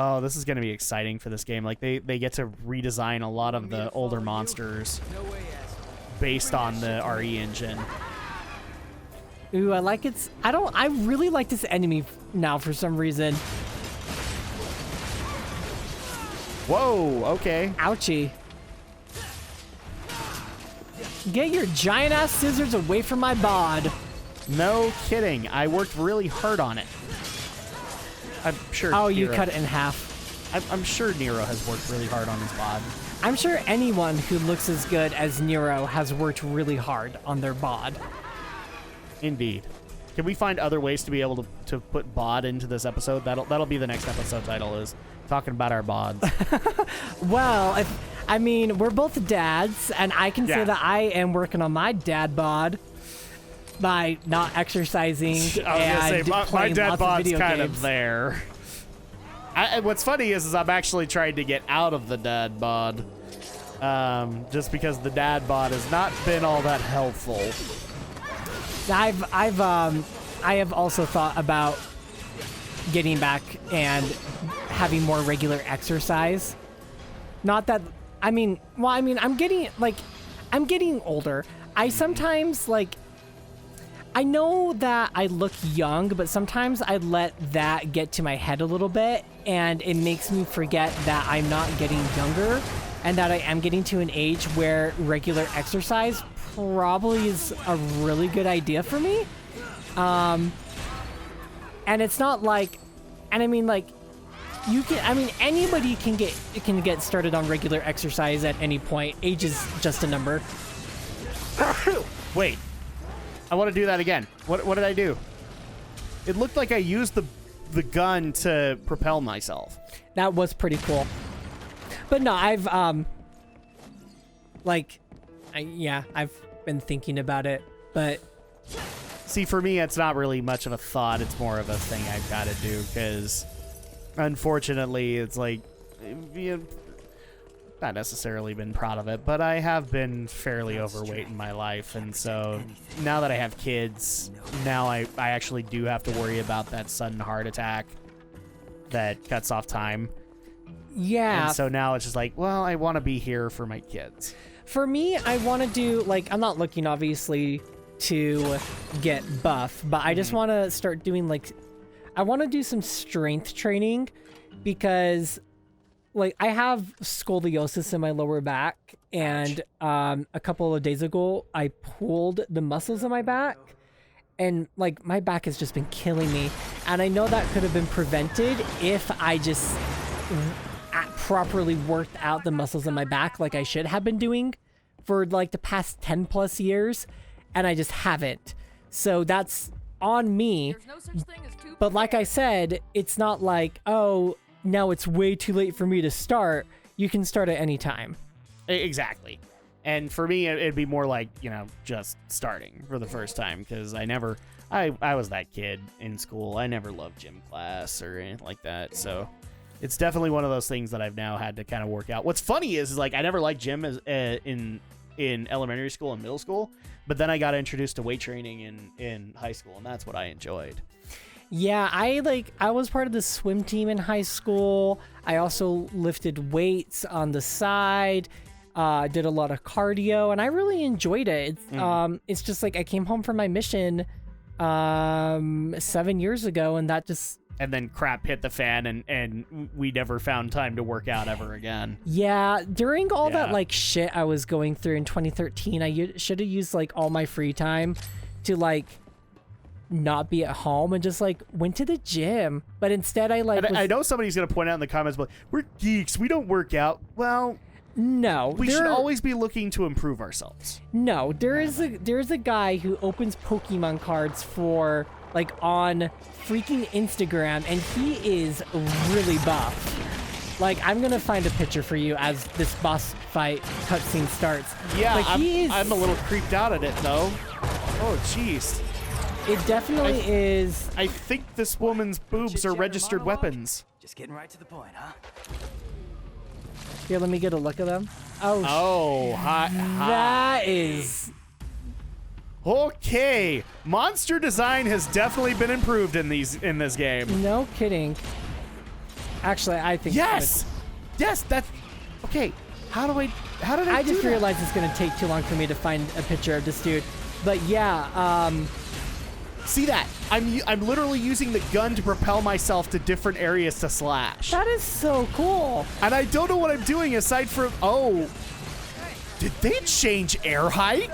Oh, this is going to be exciting for this game. Like, they get to redesign a lot of the older monsters based on the RE engine. Ooh, I like its... I really like this enemy now for some reason. Whoa, okay. Ouchie. Get your giant-ass scissors away from my bod. No kidding. I worked really hard on it. I'm sure. Oh, you Nero, cut it in half. I'm sure Nero has worked really hard on his bod. I'm sure anyone who looks as good as Nero has worked really hard on their bod. Indeed. Can we find other ways to be able to put bod into this episode? That'll be the next episode title, is talking about our bods. Well, I mean, we're both dads, and I can say that I am working on my dad bod by not exercising and my dad lots bod's of video kind games. of there. What's funny is I'm actually trying to get out of the dad bod, just because the dad bod has not been all that helpful. I have also thought about getting back and having more regular exercise. Not that, I'm getting older. I sometimes, I know that I look young, but sometimes I let that get to my head a little bit, and it makes me forget that I'm not getting younger and that I am getting to an age where regular exercise probably is a really good idea for me. And it's not anybody can get started on regular exercise at any point. Age is just a number. Wait. I want to do that again. What did I do? It looked like I used the gun to propel myself. That was pretty cool. But no, I've been thinking about it, but see, for me, it's not really much of a thought. It's more of a thing I've got to do, because unfortunately, it's like, not necessarily been proud of it, but I have been fairly overweight in my life, and so now that I have kids, now I actually do have to worry about that sudden heart attack that cuts off time. Yeah. And so now it's just like, well, I want to be here for my kids. For me, I want to do, I'm not looking, obviously, to get buff, but I just want to start doing, I want to do some strength training, because I have scoliosis in my lower back, and a couple of days ago I pulled the muscles in my back, and my back has just been killing me, and I know that could have been prevented if I just properly worked out the muscles in my back like I should have been doing for the past 10 plus years, and I just haven't. So that's on me. There's no such thing as too But like I said, it's not like, oh, now it's way too late for me to start. You can start at any time. Exactly. And for me, it'd be more like, just starting for the first time, because I was that kid in school. I never loved gym class or anything like that. So it's definitely one of those things that I've now had to kind of work out. What's funny is I never liked gym in elementary school and middle school, but then I got introduced to weight training in high school, and that's what I enjoyed. Yeah, I was part of the swim team in high school. I also lifted weights on the side, did a lot of cardio, and I really enjoyed it. It's just I came home from my mission 7 years ago, and that just... And then crap hit the fan, and we never found time to work out ever again. Yeah, during all that shit I was going through in 2013, I should have used all my free time to not be at home and just went to the gym. But instead I I know somebody's gonna point out in the comments, but we're geeks, we don't work out. Well, no, we should always be looking to improve ourselves. No, there's a guy who opens Pokemon cards for on freaking Instagram, and he is really buff. I'm gonna find a picture for you as this boss fight cutscene starts. Yeah, I'm a little creeped out at it though. Oh jeez. It definitely is. I think this woman's boobs are registered weapons. Just getting right to the point, huh? Here, let me get a look at them. Oh, hi. That is... Okay, monster design has definitely been improved in this game. No kidding. Actually, I think Yes! Yes, that's... Okay, how did I I do just that? realized it's gonna take too long for me to find a picture of this dude. But yeah, See that? I'm literally using the gun to propel myself to different areas to slash. that is so cool. And I don't know what I'm doing aside from... Oh. Did they change air hike?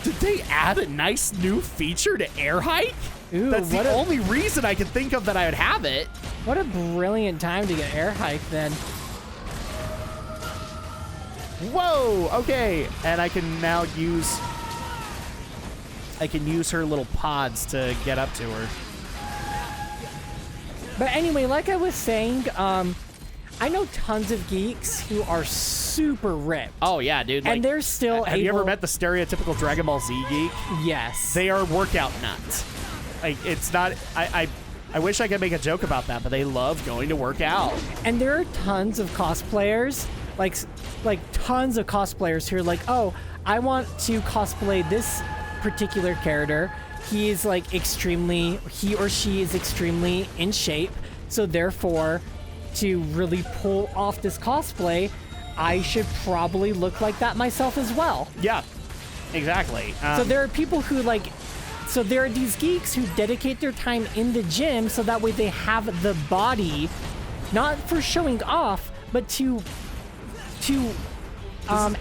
Did they add a nice new feature to air hike? Ooh, That's the only reason I can think of that I would have it. What a brilliant time to get air hike then. Whoa, okay. And I can now use... I can use her little pods to get up to her. But anyway, like I was saying, I know tons of geeks who are super ripped. Oh, yeah, dude. Like, and they're still have you ever met the stereotypical Dragon Ball Z geek? Yes. They are workout nuts. Like, it's not... I wish I could make a joke about that, but they love going to work out. And there are tons of cosplayers, like tons of cosplayers who are like, oh, I want to cosplay this particular character. He or she is extremely in shape. So therefore, to really pull off this cosplay, I should probably look like that myself as well. Yeah, exactly. So there are people who so there are these geeks who dedicate their time in the gym so that way they have the body, not for showing off, but to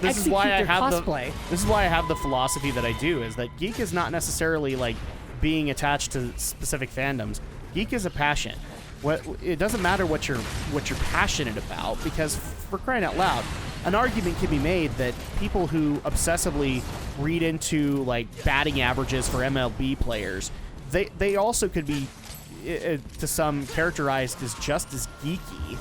this is why I execute their have cosplay. This is why I have the philosophy that I do, is that geek is not necessarily like being attached to specific fandoms. Geek is a passion. It doesn't matter what you're passionate about, because for crying out loud, an argument can be made that people who obsessively read into like batting averages for MLB players, they also could be to some characterized as just as geeky.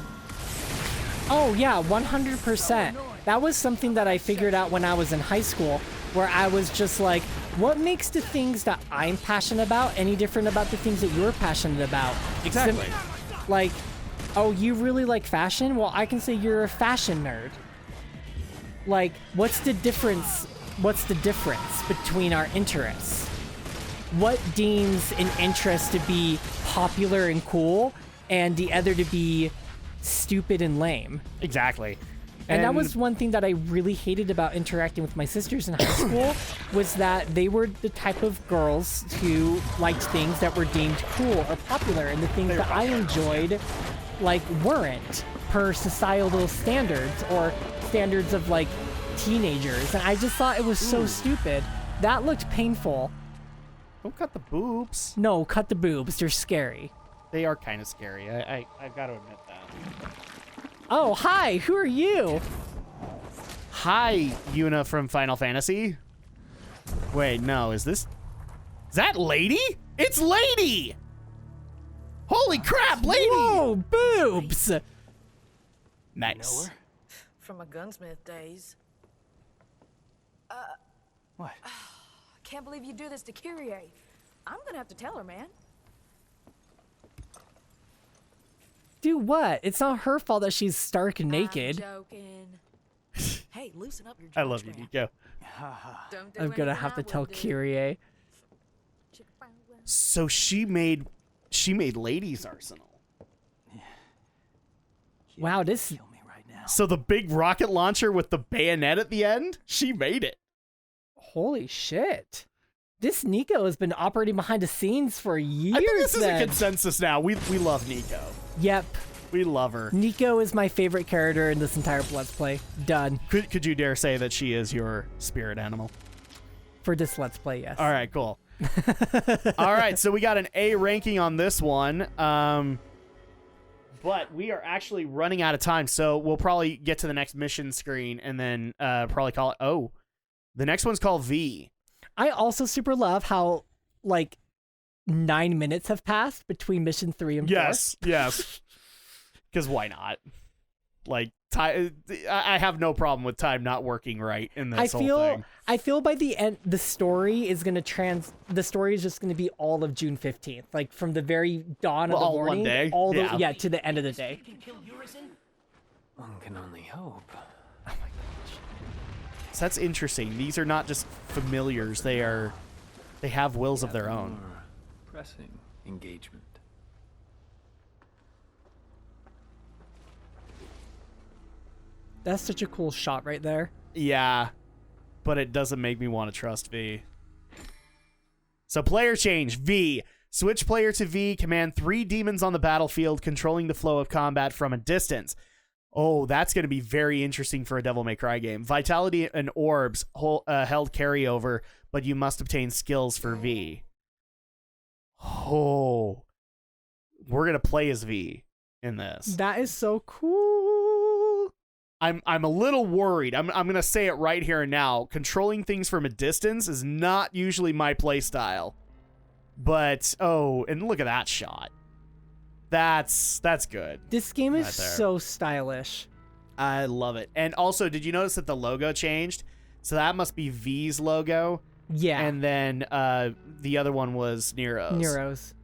Oh yeah, 100%. That was something that I figured out when I was in high school, where I was just like, what makes the things that I'm passionate about any different about the things that you're passionate about? Exactly. Like, oh, you really like fashion? Well, I can say you're a fashion nerd. Like, what's the difference? What's the difference between our interests? What deems an interest to be popular and cool, and the other to be stupid and lame? Exactly. And that was one thing that I really hated about interacting with my sisters in high school, was that they were the type of girls who liked things that were deemed cool or popular, and the things that I enjoyed, like, weren't per societal standards or standards of, like, teenagers. And I just thought it was so stupid. That looked painful. Don't cut the boobs. No, cut the boobs. They're scary. They are kind of scary. I've got to admit that. Oh, hi. Who are you? Hi, Yuna from Final Fantasy. Wait, no, is that Lady? It's Lady! Holy crap, Lady! Whoa, boobs! Nice. Know her? From my gunsmith days. What? Can't believe you do this to Kyrie. I'm gonna have to tell her, man. Do what? It's not her fault that she's stark naked. I'm joking. Hey, loosen up your I love you, jockstrap. Nico. Don't do I'm gonna anything have to I tell wouldn't do. Kyrie. So she made Lady's arsenal. Wow, this... Kill me right now. So the big rocket launcher with the bayonet at the end, she made it. Holy shit. This Nico has been operating behind the scenes for years. I think this is a then. consensus now. We love Nico. Yep. We love her. Nico is my favorite character in this entire Let's Play. Done. Could you dare say that she is your spirit animal? For this Let's Play, yes. All right, cool. All right, so we got an A ranking on this one. But we are actually running out of time, so we'll probably get to the next mission screen and then probably call it... Oh, the next one's called V. I also super love how, like, 9 minutes have passed between mission 3 and 4. Yes. Because why not? Like, I have no problem with time not working right in this whole thing. I feel by the end, the story is gonna the story is just gonna be all of June 15th, like from the very dawn of the all morning, one day? yeah, to the end of the day. One can only hope. So that's interesting. These are not just familiars. They have wills of their own. More pressing engagement. That's such a cool shot right there. Yeah, but it doesn't make me want to trust V. So player change, V. Switch player to V, command 3 demons on the battlefield, controlling the flow of combat from a distance. Oh, that's going to be very interesting for a Devil May Cry game. Vitality and orbs held carryover, but you must obtain skills for V. Oh, we're going to play as V in this. That is so cool. I'm a little worried. I'm going to say it right here and now. Controlling things from a distance is not usually my play style. But, oh, and look at that shot. That's good. This game is Right there. so stylish. I love it. And also, did you notice that the logo changed? So that must be V's logo. Yeah. And then the other one was Nero's. Nero's.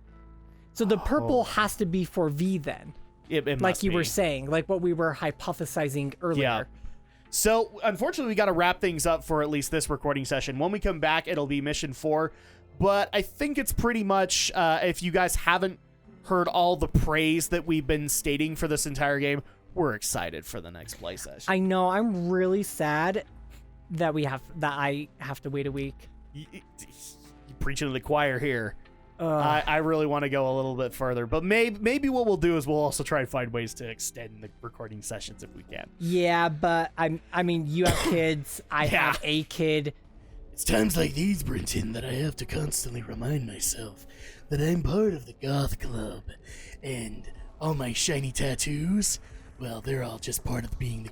So the purple has to be for V then. It like must you were be. saying, like what we were hypothesizing earlier. Yeah. So, unfortunately, we got to wrap things up for at least this recording session. When we come back, it'll be mission 4. But I think it's pretty much, if you guys haven't heard all the praise that we've been stating for this entire game, we're excited for the next play session. I know. I'm really sad that I have to wait a week. You preaching to the choir here. I really want to go a little bit further, but maybe what we'll do is we'll also try and find ways to extend the recording sessions if we can. Yeah, but I mean, you have kids. I have a kid. It's times like these, Brenton, that I have to constantly remind myself that I'm part of the goth club, and all my shiny tattoos, well, they're all just part of being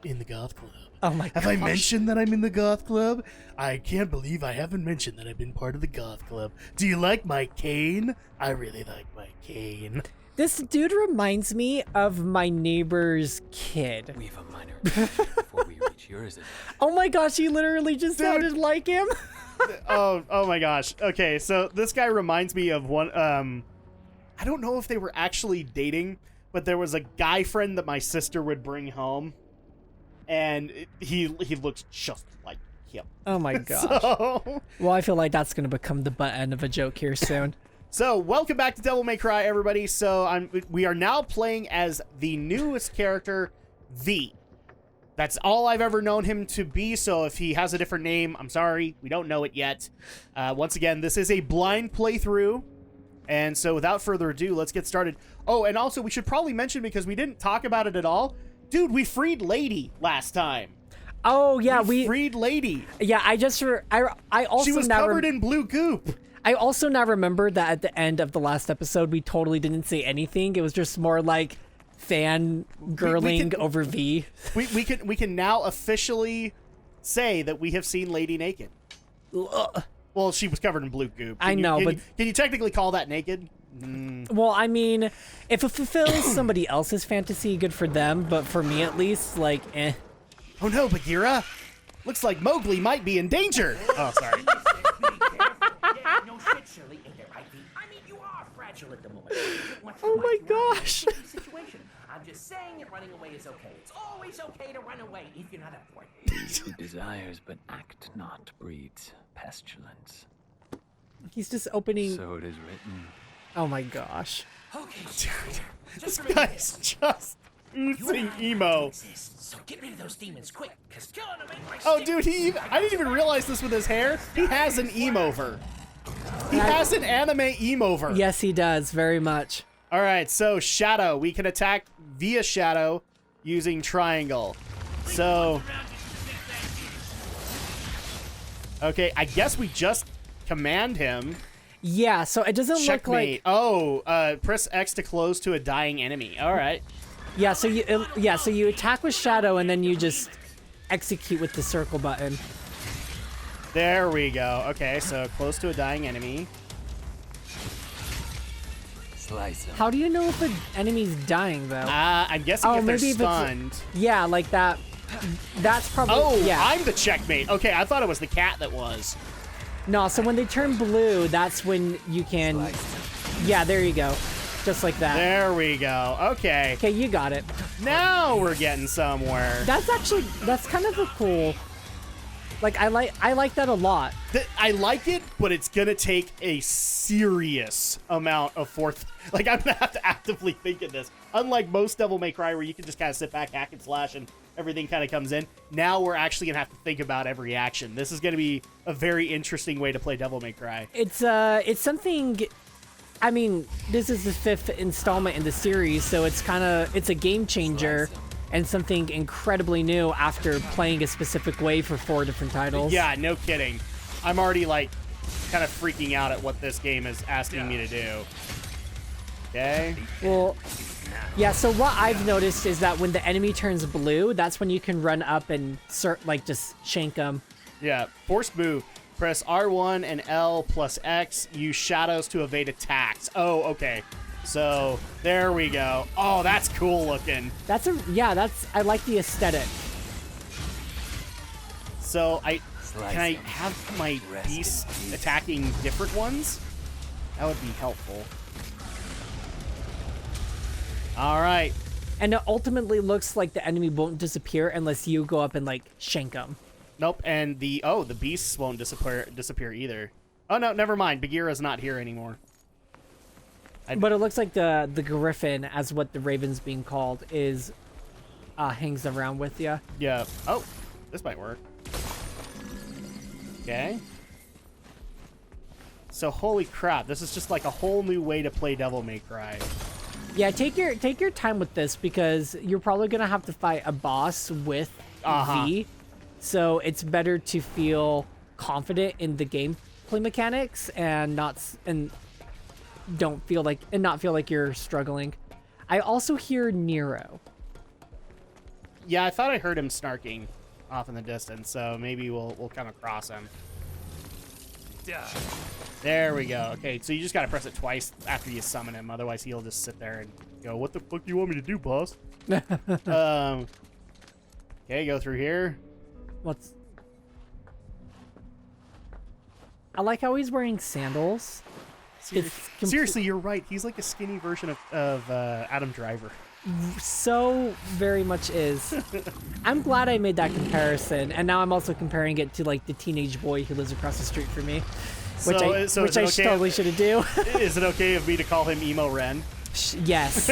in the goth club. Oh my Have gosh. I mentioned that I'm in the goth club? I can't believe I haven't mentioned that I've been part of the goth club. Do you like my cane? I really like my cane. This dude reminds me of my neighbor's kid. We have a minor before we reach yours. Oh my gosh, he literally just sounded like him. Oh my gosh. Okay, so this guy reminds me of one. I don't know if they were actually dating, but there was a guy friend that my sister would bring home, and he looks just like him. Oh my gosh. So, Well, I feel like that's going to become the butt end of a joke here soon. so welcome back to Devil May Cry, everybody. So we are now playing as the newest character, V. That's all I've ever known him to be, so if he has a different name, I'm sorry, we don't know it yet. Once again, this is a blind playthrough, and so without further ado, let's get started. Oh, and also, we should probably mention, because we didn't talk about it at all, dude, we freed Lady last time. Oh yeah, we freed Lady. Yeah, I also She was now covered in blue goop. I also now remembered that at the end of the last episode, we totally didn't say anything. It was just more like fan girling over V. We can now officially say that we have seen Lady naked. Ugh. Well, she was covered in blue goop. I know, but can you technically call that naked? Well, I mean, if it fulfills somebody else's fantasy, good for them. But for me, at least, like, eh. Oh no, Bagheera! Looks like Mowgli might be in danger. Oh, sorry. Yeah, no shit, Shirley. Ain't that right, V? I mean, you are fragile at the moment. Oh my gosh. Situation. I'm just saying that running away is okay. It's always okay to run away if you're not up for it. He who desires but act not breeds pestilence. He's just opening. So it is written. Oh my gosh. Okay, Dude, this remember guy's just oozing emo. So get rid of those demons quick, because killing them ain't my Oh, stick. dude, I didn't even realize this with his hair. He has an emo-ver. He has an anime emo-ver. Yes, he does very much. All right, so Shadow. We can attack via Shadow using triangle. So, okay, I guess we just command him. Yeah, so it doesn't look Checkmate. like. Oh, press X to close to a dying enemy. All right. Yeah, so you attack with Shadow and then you just execute with the circle button. There we go. Okay, so close to a dying enemy. Slice him. How do you know if an enemy's dying though? I'm guessing if they're maybe if it's- stunned. Yeah, like that. That's probably. Oh, yeah. I'm the checkmate. Okay, I thought it was the cat that was. No, so when they turn blue, that's when you can. Yeah, there you go. Just like that. There we go. Okay. Okay, you got it. Now we're getting somewhere. That's kind of a cool. Like I like that a lot. I like it, but it's gonna take a serious amount of Like, I'm gonna have to actively think of this. Unlike most Devil May Cry, where you can just kind of sit back, hack and slash, and everything kind of comes in. Now we're actually gonna have to think about every action. This is gonna be a very interesting way to play Devil May Cry. It's something. I mean, this is the 5th installment in the series, so it's a game changer and something incredibly new after playing a specific way for 4 different titles. Yeah, no kidding. I'm already like kind of freaking out at what this game is asking me to do. Okay. Well, yeah, so what I've noticed is that when the enemy turns blue, that's when you can run up and just shank them. Yeah, forced move. Press R1 and L plus X. Use shadows to evade attacks. Oh, okay. So there we go. Oh, that's cool looking. I like the aesthetic. So can I have my beasts attacking different ones? That would be helpful. All right. And it ultimately looks like the enemy won't disappear unless you go up and like shank them. Nope. And the beasts won't disappear either. Oh no, never mind. Bagheera's not here anymore. But it looks like the Griffin, as what the Raven's being called, is hangs around with you. Yeah. Oh, this might work. Okay. So holy crap, this is just like a whole new way to play Devil May Cry. Yeah, take your time with this because you're probably gonna have to fight a boss with V. So it's better to feel confident in the gameplay mechanics and not feel like you're struggling. I also hear Nero. Yeah, I thought I heard him snarking off in the distance, so maybe we'll come across him. There we go. Okay, so you just gotta press it twice after you summon him, otherwise he'll just sit there and go, "What the fuck do you want me to do, boss?" Okay, go through here. I like how he's wearing sandals. Seriously, you're right. He's like a skinny version of Adam Driver. So very much is. I'm glad I made that comparison, and now I'm also comparing it to like the teenage boy who lives across the street from me, which I totally should do. Is it okay of me to call him Emo Ren? Yes.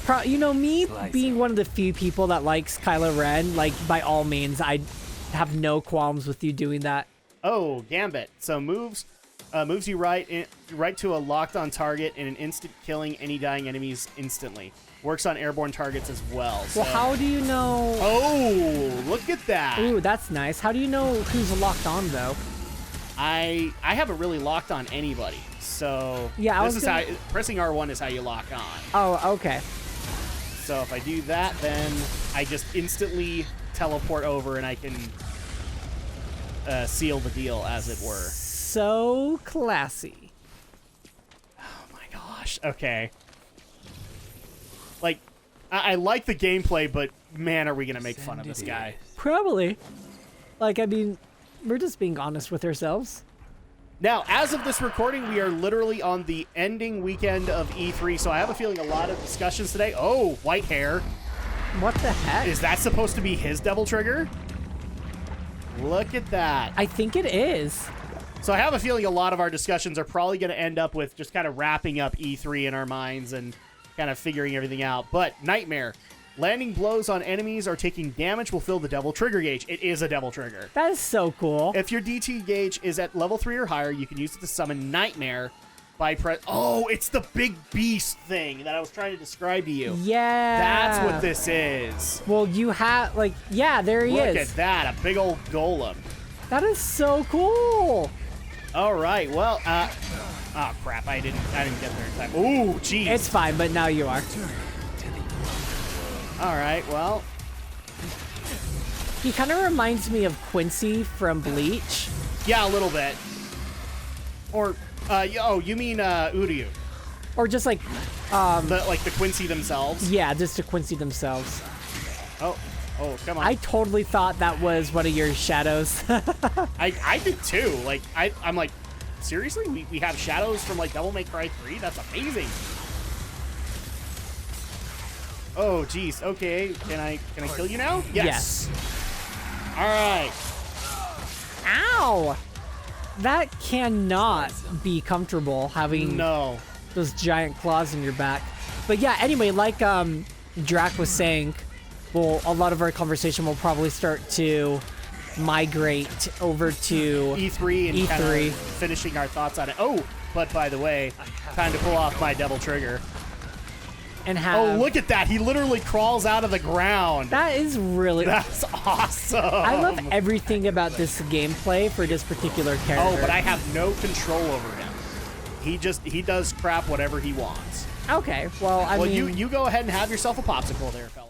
Me being one of the few people that likes Kylo Ren, like by all means, I have no qualms with you doing that. Oh, Gambit. So moves you right to a locked-on target in an instant, killing any dying enemies instantly. Works on airborne targets as well. So. Well, how do you know? Oh, look at that. Ooh, that's nice. How do you know who's locked on though? I haven't really locked on anybody. So yeah, how pressing R1 is how you lock on. Oh, okay. So if I do that, then I just instantly teleport over and I can seal the deal, as it were. So classy. Oh my gosh. Okay. Like, I like the gameplay, but man, are we gonna make fun of this guy? Probably. Like, I mean, we're just being honest with ourselves. Now, as of this recording, we are literally on the ending weekend of E3, so I have a feeling a lot of discussions today. Oh, white hair. What the heck? Is that supposed to be his Devil Trigger? Look at that. I think it is. So I have a feeling a lot of our discussions are probably going to end up with just kind of wrapping up E3 in our minds and kind of figuring everything out. But Nightmare. Landing blows on enemies or taking damage will fill the Devil Trigger gauge. It is a Devil Trigger. That is so cool. If your DT gauge is at level 3 or higher, you can use it to summon Nightmare by Oh, it's the big beast thing that I was trying to describe to you. Yeah. That's what this is. Well, you have, like, yeah, there he is. Look at that, a big old golem. That is so cool. All right, well, oh crap, I didn't get there in time. Ooh, jeez. It's fine, but now you are. All right, well. He kind of reminds me of Quincy from Bleach. Yeah, a little bit. Or, you mean Uryu? Or just like, the Quincy themselves? Yeah, just the Quincy themselves. Oh, come on. I totally thought that was one of your shadows. I did too. Like, I'm like, seriously? We have shadows from like Devil May Cry 3? That's amazing. Oh, geez. Okay, can I kill you now? Yes. All right. Ow! That cannot be comfortable having those giant claws in your back. But yeah, anyway, like Drak was saying, well, a lot of our conversation will probably start to migrate over to E3 and E3. kinda finishing our thoughts on it. Oh, but by the way, time to pull off my double trigger. and have. Oh, look at that. He literally crawls out of the ground. That is really. That's awesome. I love everything about this gameplay for this particular character. Oh, but I have no control over him. He does crap whatever he wants. Okay, well, I Well, mean. you go ahead and have yourself a popsicle there, fella.